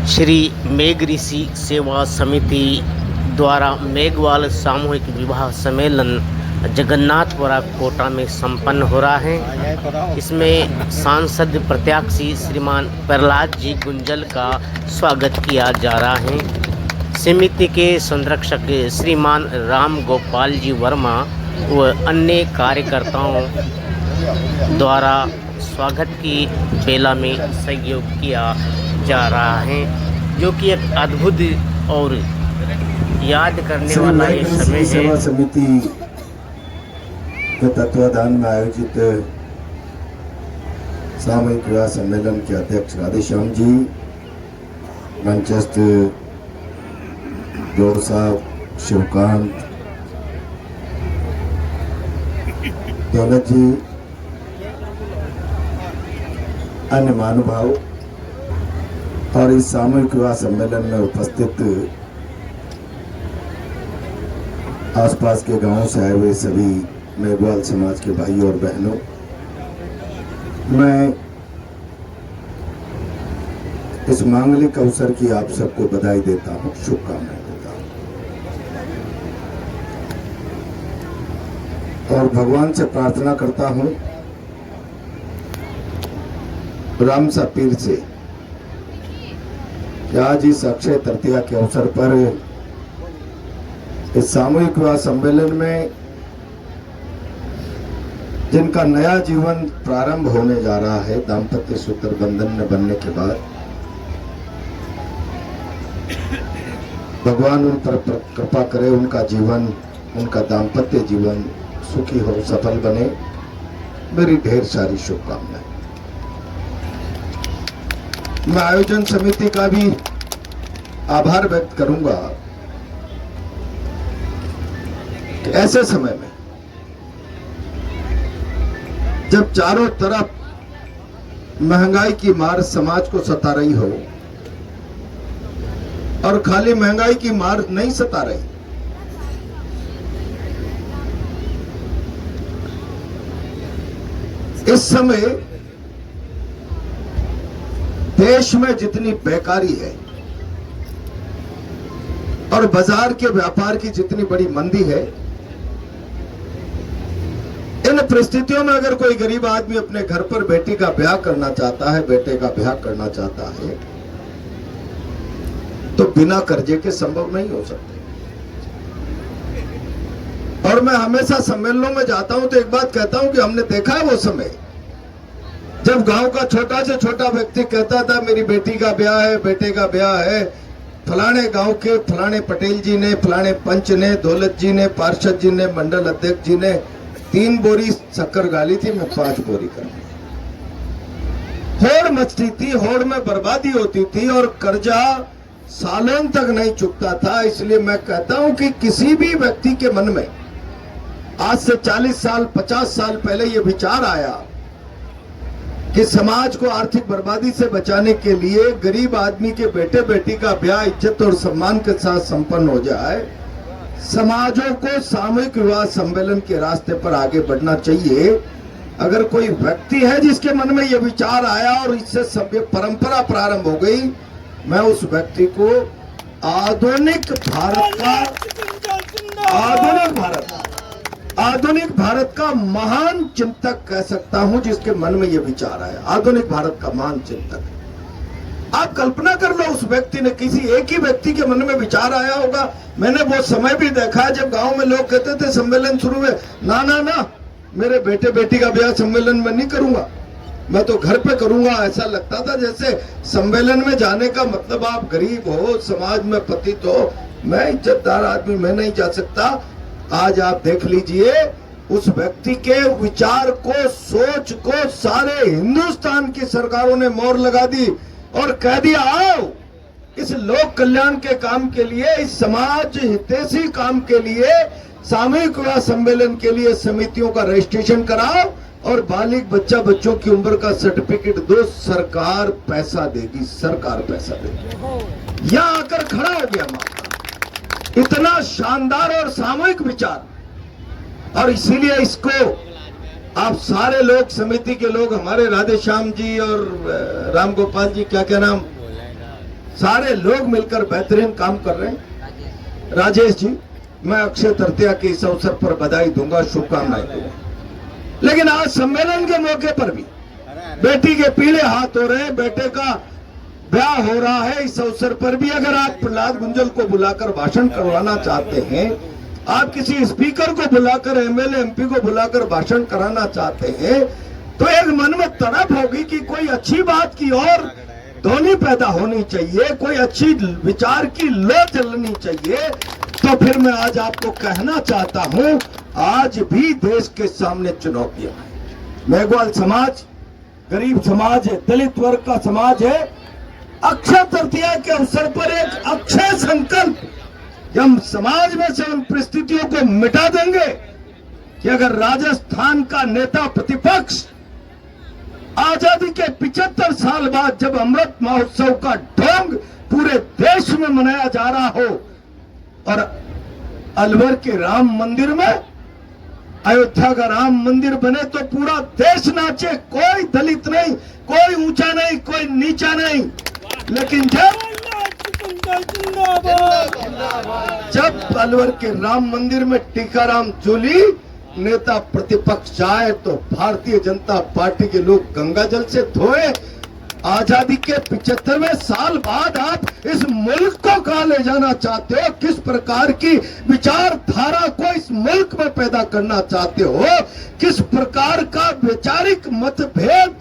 श्री मेघ ऋषि सेवा समिति द्वारा मेघवाल सामूहिक विवाह सम्मेलन जगन्नाथपुरा कोटा में संपन्न हो रहा है। इसमें सांसद प्रत्याशी श्रीमान प्रहलाद जी गुंजल का स्वागत किया जा रहा है। समिति के संरक्षक श्रीमान राम गोपाल जी वर्मा व अन्य कार्यकर्ताओं द्वारा स्वागत की बेला में सहयोग किया जा रहा है, जो कि एक अद्भुत और याद करने वाला ये समय सेवा है। समिति के तत्वाधान में आयोजित सामूहिक विवाह सम्मेलन के अध्यक्ष राधेश्याम जी, मंचस्थ जोड़ साहब, शिवकांत, दौलत जी, अन्य महानुभाव और इस सामूहिक विवाह सम्मेलन में उपस्थित आसपास के गांवों से आए हुए सभी मेघवाल समाज के भाइयों और बहनों, मैं इस मांगलिक अवसर की आप सबको बधाई देता हूं, शुभकामनाएं देता हूं और भगवान से प्रार्थना करता हूं, राम सा पीर से, कि आज इस अक्षय तृतीया के अवसर पर इस सामूहिक विवाह सम्मेलन में जिनका नया जीवन प्रारंभ होने जा रहा है, दाम्पत्य सूत्र बंधन में बनने के बाद, भगवान उन पर कृपा करे, उनका जीवन, उनका दाम्पत्य जीवन सुखी हो, सफल बने। मेरी ढेर सारी शुभकामनाएं। मैं आयोजन समिति का भी आभार व्यक्त करूंगा कि ऐसे समय में जब चारों तरफ महंगाई की मार समाज को सता रही हो, और खाली महंगाई की मार नहीं सता रही, इस समय देश में जितनी बेकारी है और बाजार के व्यापार की जितनी बड़ी मंदी है, इन परिस्थितियों में अगर कोई गरीब आदमी अपने घर पर बेटी का ब्याह करना चाहता है, बेटे का ब्याह करना चाहता है, तो बिना कर्जे के संभव नहीं हो सकते। और मैं हमेशा सम्मेलनों में जाता हूं तो एक बात कहता हूं कि हमने देखा है वो समय जब गांव का छोटा से छोटा व्यक्ति कहता था मेरी बेटी का ब्याह है, बेटे का ब्याह है, फलाने गांव के फलाने पटेल जी ने, फलाने पंच ने, दौलत जी ने, पार्षद जी ने, मंडल अध्यक्ष जी ने 3 बोरी शक्कर गाली थी, मैं 5 बोरी कर दी। होड़ मचती थी, होड़ में बर्बादी होती थी और कर्जा सालों तक नहीं चुकता था। इसलिए मैं कहता हूं कि किसी भी व्यक्ति के मन में आज से 40 साल 50 साल पहले यह विचार आया कि समाज को आर्थिक बर्बादी से बचाने के लिए गरीब आदमी के बेटे बेटी का ब्याह इज्जत और सम्मान के साथ संपन्न हो जाए, समाजों को सामूहिक विवाह सम्मेलन के रास्ते पर आगे बढ़ना चाहिए। अगर कोई व्यक्ति है जिसके मन में यह विचार आया और इससे सभ्य परंपरा प्रारंभ हो गई, मैं उस व्यक्ति को आधुनिक भारत का महान चिंतक कह सकता हूं, जिसके मन में यह विचार आया। आधुनिक भारत का महान चिंतक। आप कल्पना कर लो, उस व्यक्ति ने, किसी एक ही व्यक्ति के मन में विचार आया होगा। मैंने वो समय भी देखा है जब गांव में लोग कहते थे सम्मेलन शुरू हुए, ना ना ना, मेरे बेटे बेटी का ब्याह सम्मेलन में नहीं करूंगा, मैं तो घर पे करूंगा। ऐसा लगता था जैसे सम्मेलन में जाने का मतलब आप गरीब हो, समाज में पतित हो, मैं इज्जतदार आदमी, मैं नहीं जा सकता। आज आप देख लीजिए, उस व्यक्ति के विचार को, सोच को सारे हिंदुस्तान की सरकारों ने मोहर लगा दी और कह दिया, आओ इस लोक कल्याण के काम के लिए, इस समाज हितैषी काम के लिए, सामूहिक विवाह सम्मेलन के लिए समितियों का रजिस्ट्रेशन कराओ और बालिग बच्चों की उम्र का सर्टिफिकेट दो, सरकार पैसा देगी, सरकार पैसा देगी। यहां आकर खड़ा हो गया मामला। इतना शानदार और सामूहिक विचार, और इसीलिए इसको आप सारे लोग, समिति के लोग, हमारे राधेश्याम जी और राम गोपाल जी, क्या क्या नाम, सारे लोग मिलकर बेहतरीन काम कर रहे हैं। राजेश जी, मैं अक्षय तृतीया के इस अवसर पर बधाई दूंगा, शुभकामनाएं दूंगा। लेकिन आज सम्मेलन के मौके पर भी बेटी के पीले हाथ हो रहे हैं, बेटे का ब्याह हो रहा है, इस अवसर पर भी अगर आप प्रहलाद गुंजल को बुलाकर भाषण करवाना चाहते हैं, आप किसी स्पीकर को बुलाकर, एमएलए एमपी को बुलाकर भाषण कराना चाहते हैं, तो एक मन में तड़प होगी कि कोई अच्छी बात की और ध्वनि पैदा होनी चाहिए, कोई अच्छी विचार की लौ चलनी चाहिए। तो फिर मैं आज आपको कहना चाहता हूं, आज भी देश के सामने चुनौतियां हैं। मेघवाल समाज गरीब समाज है, दलित वर्ग का समाज है। अक्षय तृतीया के अवसर पर एक अक्षय संकल्प कि हम समाज में से उन परिस्थितियों को मिटा देंगे कि अगर राजस्थान का नेता प्रतिपक्ष आजादी के 75 साल बाद जब अमृत महोत्सव का ढोंग पूरे देश में मनाया जा रहा हो और अलवर के राम मंदिर में, अयोध्या का राम मंदिर बने तो पूरा देश नाचे, कोई दलित नहीं, कोई ऊंचा नहीं, कोई नीचा नहीं। लेकिन जब अलवर के राम मंदिर में टीकाराम जूली नेता प्रतिपक्ष जाए तो भारतीय जनता पार्टी के लोग गंगा जल से धोए। आजादी के 75वें साल बाद आप इस मुल्क को कहां ले जाना चाहते हो, किस प्रकार की विचारधारा को इस मुल्क में पैदा करना चाहते हो, किस प्रकार का वैचारिक मतभेद